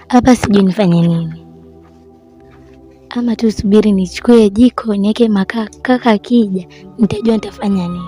Hapa sijui nifanye nini. Ama tu subiri nichukue jiko niweke makaa, kaka akija nitajua nitafanya nini.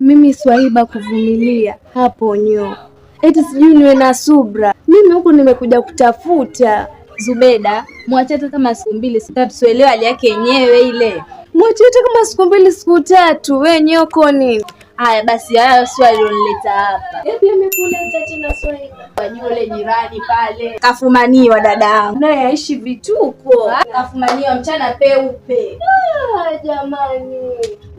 Mimi Swaiba kuvumilia hapo nyo. Eti sijui niwe na subra. Mimi huku nimekuja kutafuta. Zubeda, mwache hata kama siku 2 siku 3 tuelewe hali yake yenyewe ile. Mwache hata kama siku 2 siku 3, wewe nyoko nini? Haya basi, haya swali lilileta hapa. Yapi amekuleta tena Swaiba? Yule jirani pale kafumaniwa dadangu. Naye aishi vituko. Kafumaniwa mchana peupe. Jamani.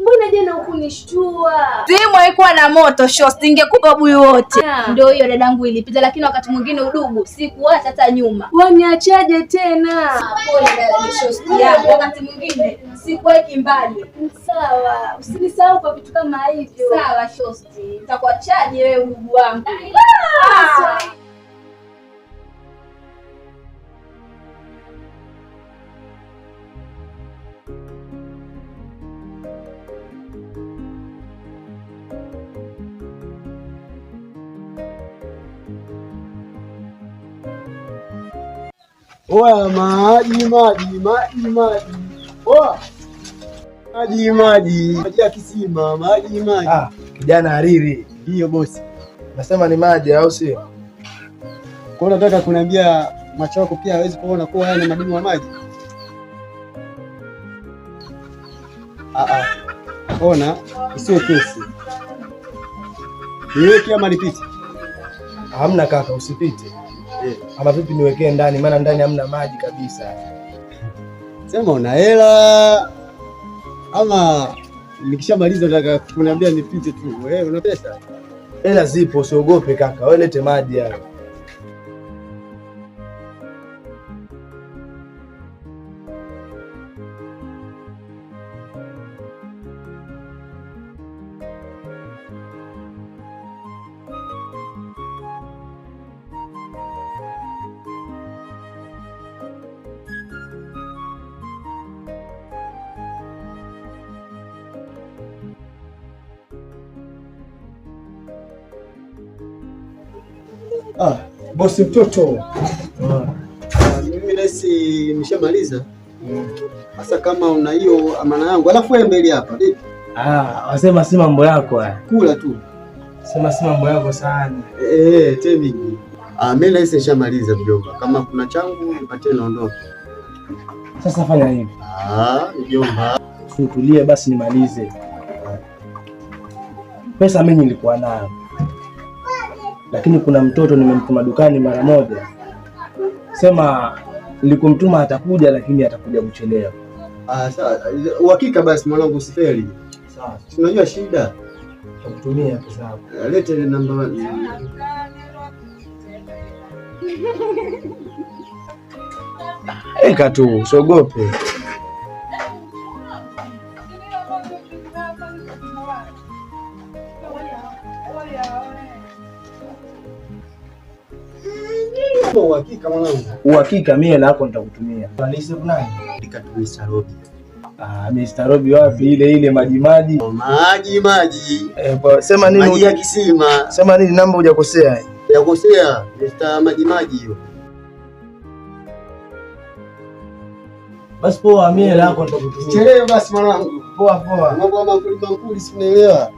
Mbona jana hukunishtua? Simu haikuwa na moto, shost ingekupa buyu wote. Ndio hiyo dadangu ilipita, lakini wakati mwingine udugu sikuacha hata nyuma. Waniachaje tena? Pole dada shost yangu, wakati mwingine sikuweki mbali. Sawa, usinisahau kwa vitu kama hivyo. Sawa shost, nitakuachaje wewe udugu wangu? Oya, maji. Oya. Maji ya kisima, maji. Kijana hariri. Hiyo bosi. Nasema ni maji au sio? Kwa nataka kuniambia macho yako pia hawezi kuona kuwa haya ni madini ya maji? Ona, isiwe kesi. Niweke ama nipite? Hamna kaka, usipite. Ama vipi niwekee ndani, maana ndani hamna maji kabisa. Sema una hela ama nikishamaliza nataka kuniambia nipite tu. Wewe una pesa? Hela zipo, usiogope kaka. Wewe lete maji hayo. Bosi mtoto. Mimi nasi nishamaliza. Sasa kama una hiyo amana yangu, alafu wewe mbele hapa. Vipi? Wasema si mambo yako haya. Kula tu. Sema si mambo yako sana. Temi. Mimi nasi nishamaliza mjomba. Kama kuna changu nipatie naondoka. Sasa fanya hivi. Mjomba. Tutulie basi nimalize. Pesa mimi nilikuwa nayo. Lakini kuna mtoto nimemtuma dukani mara moja. Sema nilikumtuma atakuja, lakini atakuja kuchelewa. Sawa. Uhakika basi mwanangu usifeli. Sawa. Unajua shida. Tukutumia pesa yako. Lete namba. Eka tu, usiogope. Uhakika mwanangu. Uhakika mimi hela yako nitakutumia. Unanisi nani? Nikatu Mr. Robi. Mr. Robi wapi? Ile maji. Maji. Sema nini? Maji ya kisima. Sema nini, namba hujakosea. Hujakosea, Mr. Maji hiyo. Basi poa, mimi hela yako nitakutumia. Chelewe basi mwanangu. Poa. Mambo ya mankuli sinaelewa.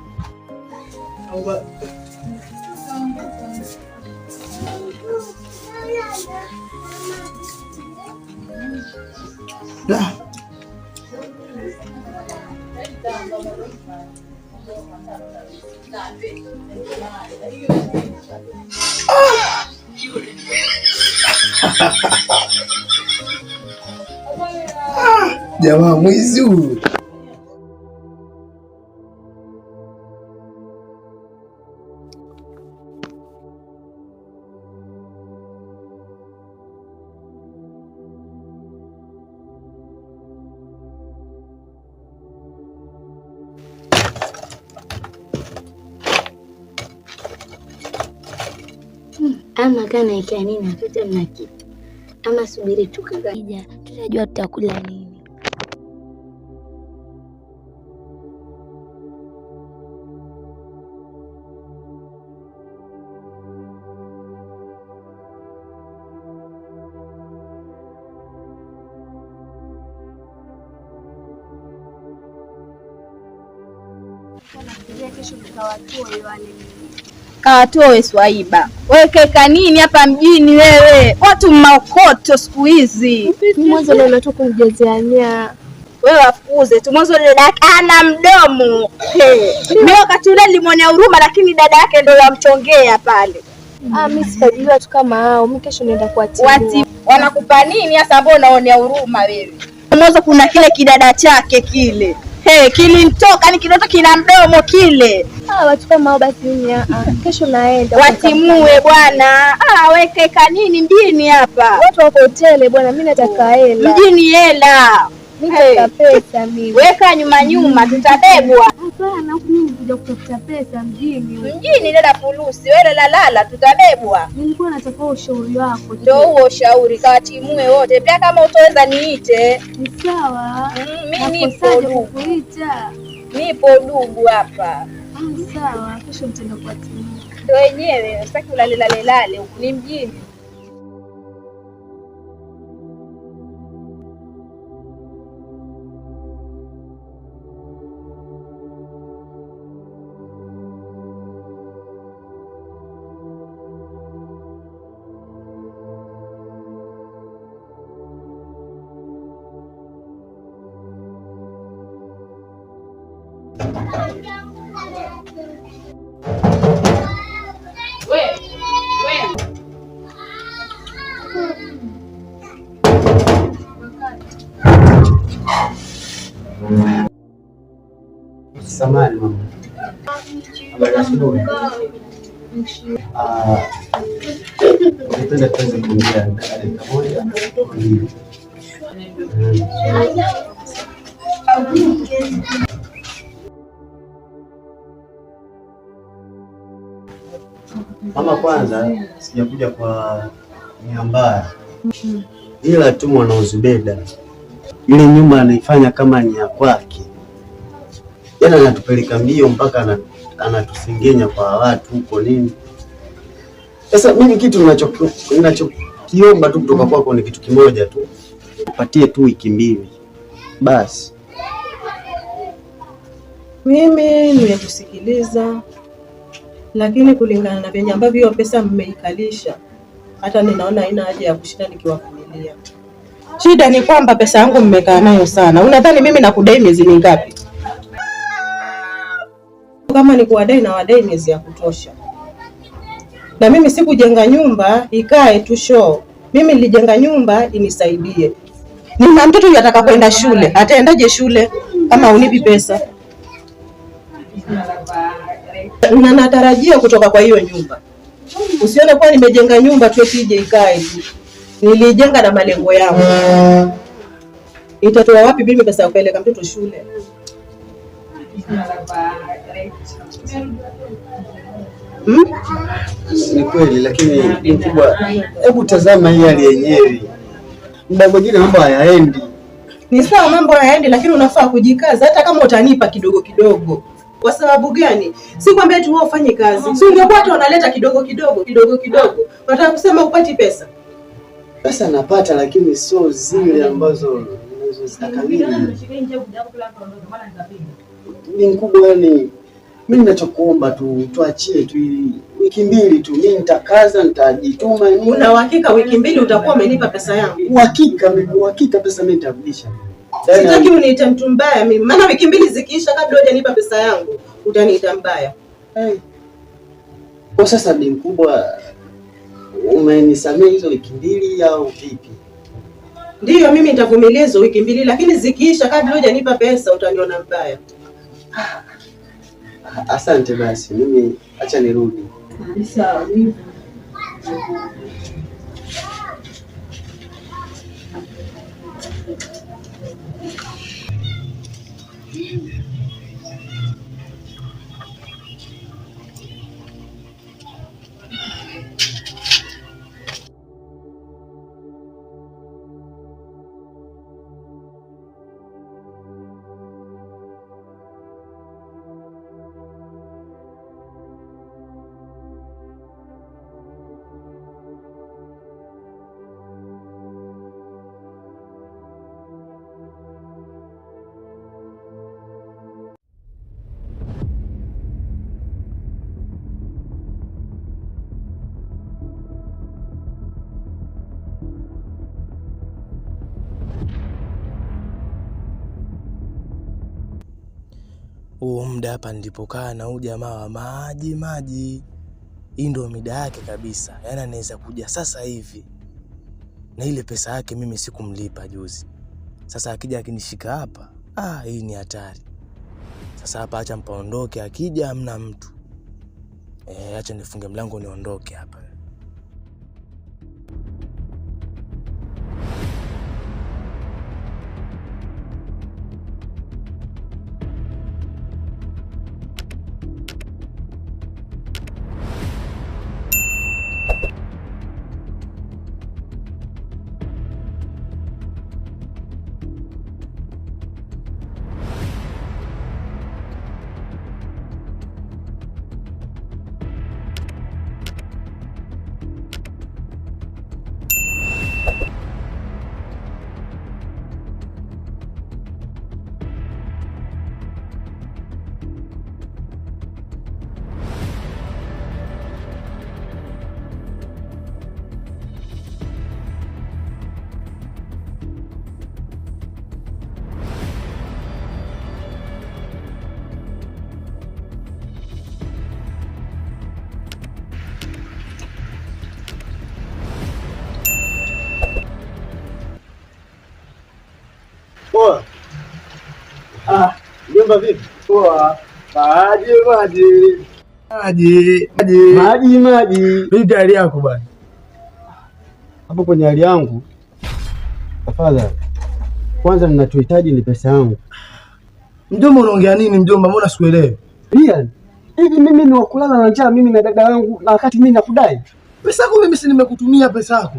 Jamaa mwizi huyu. Ama kana ikia nini wakati mna kitu, ama subiri tukija tutajua tutakula nini. Kesho tukawatoe wale. Kawatoe Swaiba. Wewe keka nini hapa mjini wewe? Watu maokoto siku hizi. Mwanzo leo natoka kumjaziania. Wewe wafukuze tu. Mwanzo dada yake ana mdomo. Mimi wakati ule nilimwonea huruma lakini dada yake ndio yamchongea pale. Mimi sikajua tu kama hao. Mimi kesho naenda kuatia. Wanakupa nini hasa ambao unaonea huruma wewe? Mwanzo kuna kile kidada chake kile. Kilinitoka ni kidoto kina mdomo kile. Watu kama hao basi mimi kesho naenda. Watimue bwana. Weke kanini mjini hapa. Watu wako hoteli bwana, mimi nataka hela. Mjini hela. Mimi nataka pesa mimi. Weka nyuma tutabebwa. Hapana, huku mimi nikuja kutafuta pesa mjini. Mjini dada fulusi, wewe lala tutabebwa. Nilikuwa nataka ushauri wako. Ndio huo ushauri, kawatimue wote. Pia kama utaweza niite. Ni sawa. Mimi nipo dugu hapa. Sawa, kesho nitaenda kuatimua. Ndio wenyewe, sitaki ulale huku ni mjini. Samahani mama. Habari ya asubuhi. Nipenda tuweze kuongea dakika moja. Mama, kwanza sijakuja kwa nia mbaya, ila tu mwana Zubeda ile nyumba anaifanya kama ni ya kwake. Yana anatupeleka mbio mpaka anatusengenya kwa watu huko nini. Sasa mimi kitu ninachokiomba tu kutoka kwako ni kitu kimoja tu, upatie tu wiki 2 basi. Mimi nimekusikiliza, lakini kulingana na venye ambavyo hiyo pesa mmeikalisha, hata ninaona haina haja ya kushinda nikiwavumilia. Shida ni kwamba pesa yangu mmekaa nayo sana. Unadhani mimi nakudai miezi mingapi? Kama ni kuwadai na wadai miezi ya kutosha. Na mimi sikujenga nyumba ikae tu show. Mimi nilijenga nyumba inisaidie. Nina mtoto yataka kwenda shule. Ataendaje shule kama unipi pesa? Na natarajia kutoka kwa hiyo nyumba. Usione kwa nimejenga nyumba tu ije ikae tu. Nilijenga na malengo yangu. Itatoa wapi mimi pesa ya kupeleka mtoto shule? Ni kweli, lakini mkubwa, hebu tazama hii hali yenyewe. Muda mwingine mambo hayaendi. Ni sawa mambo hayaendi, lakini unafaa kujikaza hata kama utanipa kidogo kidogo. Kwa sababu gani? Si kwamba tu wewe ufanye kazi. Si ungekuwa tu unaleta kidogo kidogo. Unataka kusema upati pesa? Pesa napata, lakini sio zile ambazo ninazozitaka mimi. Ni mkubwa, yani Mimi ninachokuomba tu tuachie tu wiki mbili tu, mimi nitakaza, nitajituma. Una uhakika wiki mbili utakuwa umenipa pesa yangu? Uhakika pesa mimi nitarudisha. Sitaki uniite mtu mbaya mimi. Maana wiki mbili zikiisha kabla hujanipa pesa yangu utaniita mbaya. Kwa sasa ni mkubwa, umenisamea hizo wiki mbili au vipi? Ndiyo, mimi nitavumilia hizo wiki mbili, lakini zikiisha kabla hujanipa pesa utaniona mbaya. Asante basi, mimi acha nirudi. Sawa. Huo muda hapa nilipokaa na huyu jamaa wa maji, hii ndio mida yake kabisa. Yaani anaweza kuja sasa hivi, na ile pesa yake mimi sikumlipa juzi. Sasa akija akinishika hapa, hii ni hatari. Sasa hapa acha mpaondoke, akija hamna mtu. Acha nifunge mlango niondoke hapa. Poa. Jomba vipi? Poa. Maji. Vipi hali yako bwana? Hapo kwenye hali yangu, tafadhali. Kwanza ninachohitaji ni pesa yangu. Mjomba unaongea nini mjomba? Mbona sikuelewi? Rian, hivi mimi ni wakulala na njaa mimi na dada yangu na wakati mimi nakudai? Pesa yako mimi si nimekutumia pesa yako.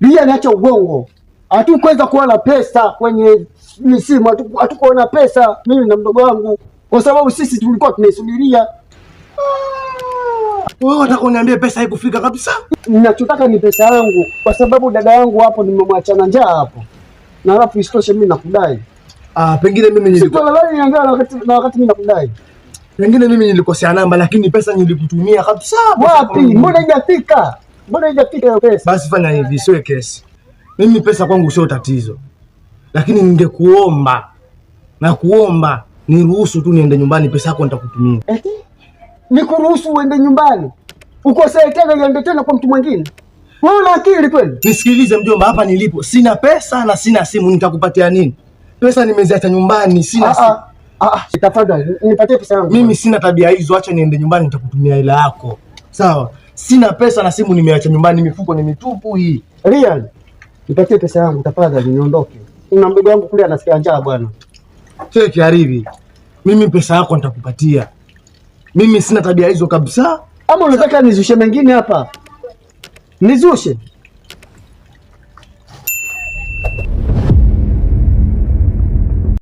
Rian, acha ugongo. Hatukuweza kuona pesa kwenye misimu, hatukuona pesa mimi na mdogo wangu kwa sababu sisi tulikuwa tunaisubiria. Wewe unataka kuniambia pesa haikufika kabisa? Ninachotaka ni pesa yangu kwa sababu dada yangu hapo nimemwacha na njaa hapo. Na alafu isitoshe mimi nakudai. Pengine mimi nilikuwa na wakati mimi nakudai. Pengine mimi nilikosea namba lakini pesa nilikutumia kabisa. Wapi? Mbona haijafika? Hiyo pesa? Basi fanya hivi, sio kesi. Mimi pesa kwangu sio tatizo. Lakini ningekuomba niruhusu tu niende nyumbani, pesa yako nitakutumia. Nikuruhusu uende nyumbani? Ukosea tena niende tena kwa mtu mwingine? Wewe una akili kweli? Nisikilize mjomba, hapa nilipo sina pesa na sina simu, nitakupatia nini? Pesa nimeziacha nyumbani, sina simu. Tafadhali nipatie pesa yangu. Mimi sina tabia hizo, acha niende nyumbani nitakutumia hela yako. Sawa? Sina pesa na simu nimeacha nyumbani, mifuko ni mitupu hii. Rian, nipatie pesa yangu tafadhali niondoke. Kuna mdogo wangu kule anasikia njaa bwana. Cheki haribi. Mimi pesa yako nitakupatia. Mimi sina tabia hizo kabisa. Ama unataka nizushe mengine hapa? Nizushe?